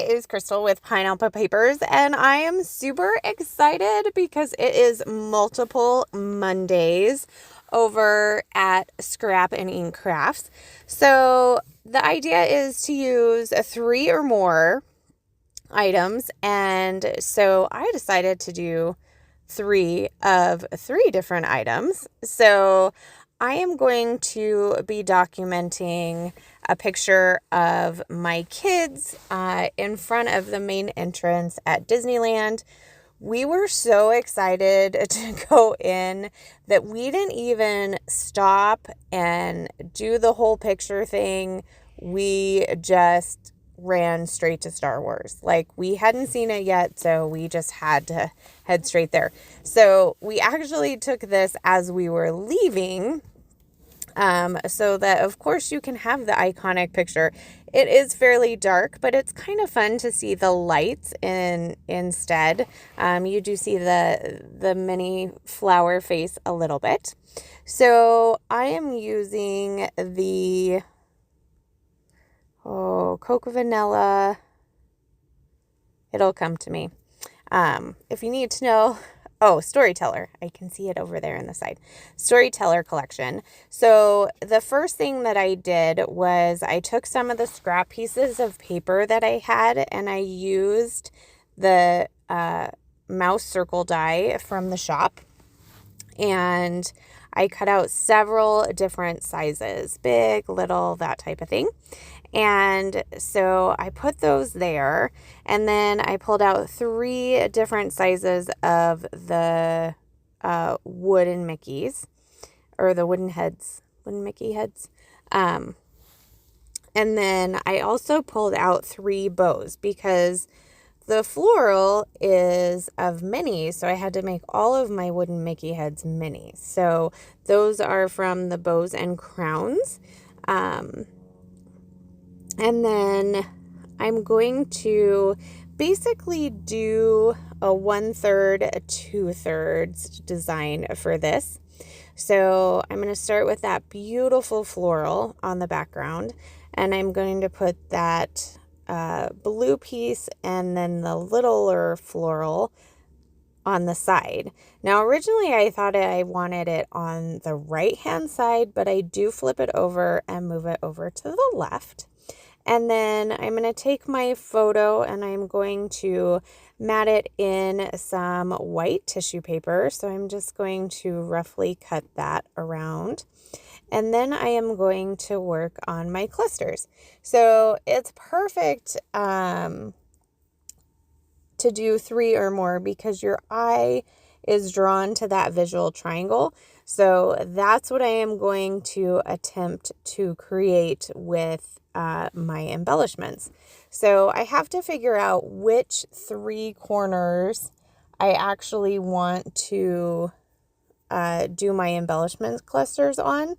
it is Crystal with Pineapple Papers, and I am super excited because it is multiple Mondays over at Scrap and Ink Crafts. So the idea is to use 3 or more items, and so I decided to do 3 of 3 different items. So I am going to be documenting a picture of my kids in front of the main entrance at Disneyland. We were so excited to go in that we didn't even stop and do the whole picture thing. We just ran straight to Star Wars. Like, we hadn't seen it yet, so we just had to head straight there. So we actually took this as we were leaving, so that of course you can have the iconic picture. It is fairly dark, but it's kind of fun to see the lights instead. You do see the mini flower face a little bit. So I am using the Cocoa Vanilla. It'll come to me. If you need to know, Storyteller. I can see it over there on the side. Storyteller collection. So the first thing that I did was I took some of the scrap pieces of paper that I had, and I used the mouse circle die from the shop. And I cut out several different sizes, big, little, that type of thing. And so I put those there, and then I pulled out 3 different sizes of the wooden Mickeys, or the wooden Mickey heads. And then I also pulled out 3 bows because the floral is of minis, so I had to make all of my wooden Mickey heads minis. So those are from the Bows and Crowns. And then I'm going to basically do a 1/3, a 2/3 design for this. So I'm going to start with that beautiful floral on the background, and I'm going to put that blue piece and then the littler floral on the side. Now, originally I thought I wanted it on the right hand side, but I do flip it over and move it over to the left. And then I'm going to take my photo and I'm going to mat it in some white tissue paper. So I'm just going to roughly cut that around. And then I am going to work on my clusters. So it's perfect to do 3 or more because your eye is drawn to that visual triangle. So that's what I am going to attempt to create with my embellishments. So I have to figure out which 3 corners I actually want to do my embellishment clusters on.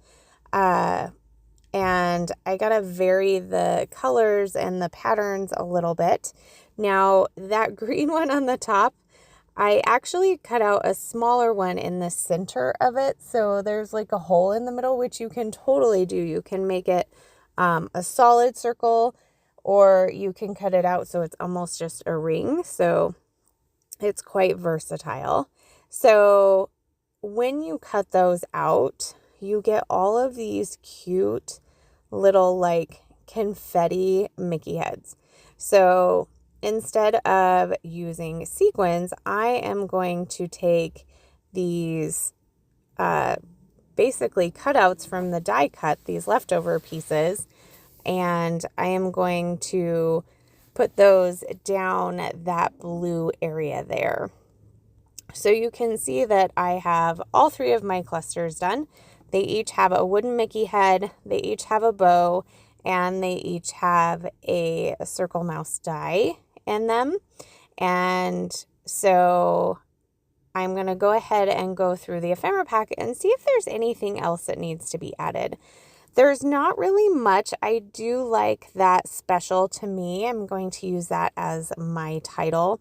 And I gotta vary the colors and the patterns a little bit. Now, that green one on the top, I actually cut out a smaller one in the center of it. So there's like a hole in the middle, which you can totally do. You can make it a solid circle, or you can cut it out so it's almost just a ring. So it's quite versatile. So when you cut those out, you get all of these cute little like confetti Mickey heads. So instead of using sequins, I am going to take these basically cutouts from the die cut, these leftover pieces, and I am going to put those down that blue area there. So you can see that I have all 3 of my clusters done. They each have a wooden Mickey head, they each have a bow, and they each have a circle mouse die in them. And so I'm going to go ahead and go through the ephemera pack and see if there's anything else that needs to be added. There's not really much. I do like that special to me. I'm going to use that as my title.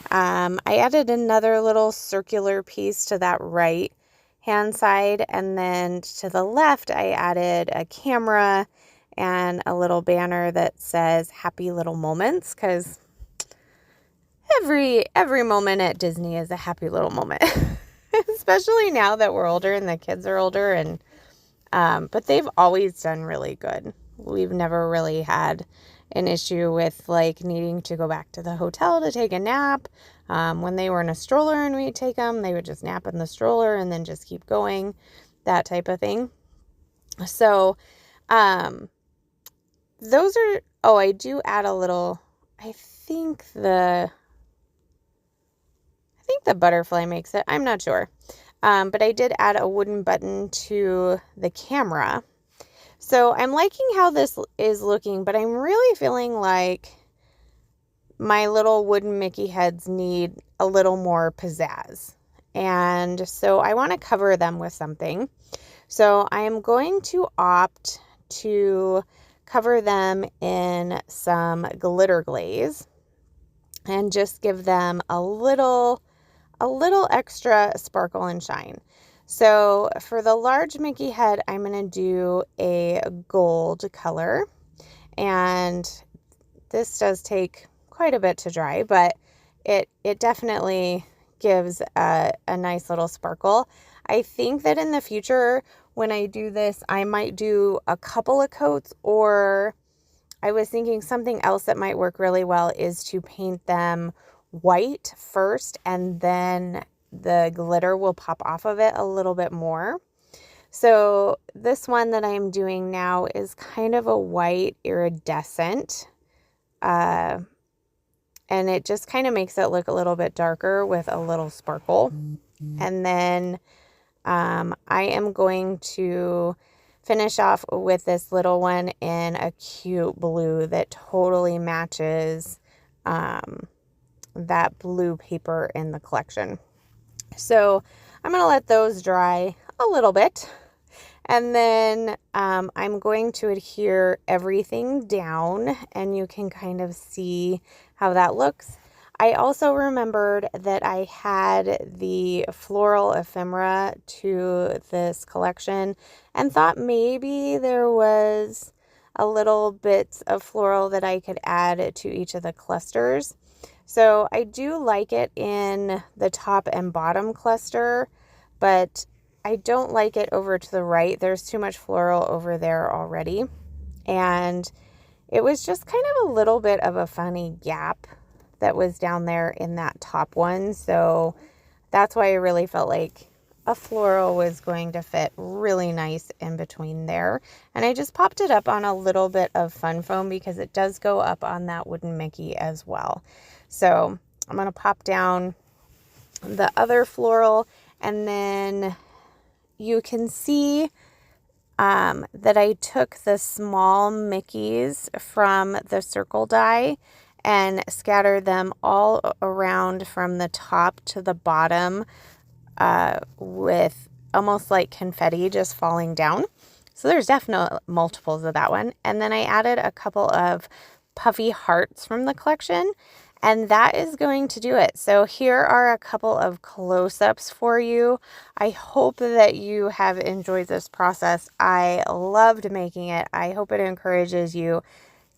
I added another little circular piece to that right hand side, and then to the left I added a camera and a little banner that says happy little moments, because every moment at Disney is a happy little moment, especially now that we're older and the kids are older. And but they've always done really good. We've never really had an issue with like needing to go back to the hotel to take a nap. When they were in a stroller and we'd take them, they would just nap in the stroller and then just keep going, that type of thing. So, those are, oh, I do add a little, I think the butterfly makes it. I'm not sure. But I did add a wooden button to the camera. So I'm liking how this is looking, but I'm really feeling like my little wooden Mickey heads need a little more pizzazz. And so I want to cover them with something. So I am going to opt to cover them in some glitter glaze and just give them a little extra sparkle and shine. So for the large Mickey head, I'm going to do a gold color, and this does take quite a bit to dry, but it definitely gives a nice little sparkle. I think that in the future, when I do this, I might do a couple of coats, or I was thinking something else that might work really well is to paint them white first, and then the glitter will pop off of it a little bit more. So this one that I'm doing now is kind of a white iridescent, and it just kind of makes it look a little bit darker with a little sparkle. And then I am going to finish off with this little one in a cute blue that totally matches that blue paper in the collection. So I'm going to let those dry a little bit. And then I'm going to adhere everything down, and you can kind of see how that looks. I also remembered that I had the floral ephemera to this collection and thought maybe there was a little bit of floral that I could add to each of the clusters. So I do like it in the top and bottom cluster, but I don't like it over to the right. There's too much floral over there already. And it was just kind of a little bit of a funny gap that was down there in that top one. So that's why I really felt like a floral was going to fit really nice in between there. And I just popped it up on a little bit of fun foam because it does go up on that wooden Mickey as well. So I'm going to pop down the other floral, and then you can see that I took the small Mickeys from the circle die and scattered them all around from the top to the bottom with almost like confetti just falling down. So there's definitely multiples of that one. And then I added a couple of puffy hearts from the collection, and that is going to do it. So here are a couple of close-ups for you. I hope that you have enjoyed this process. I loved making it. I hope it encourages you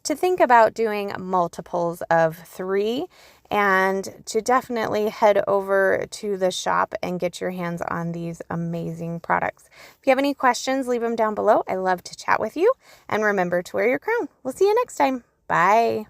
to think about doing multiples of 3 and to definitely head over to the shop and get your hands on these amazing products. If you have any questions, leave them down below. I love to chat with you. And remember to wear your crown. We'll see you next time. Bye.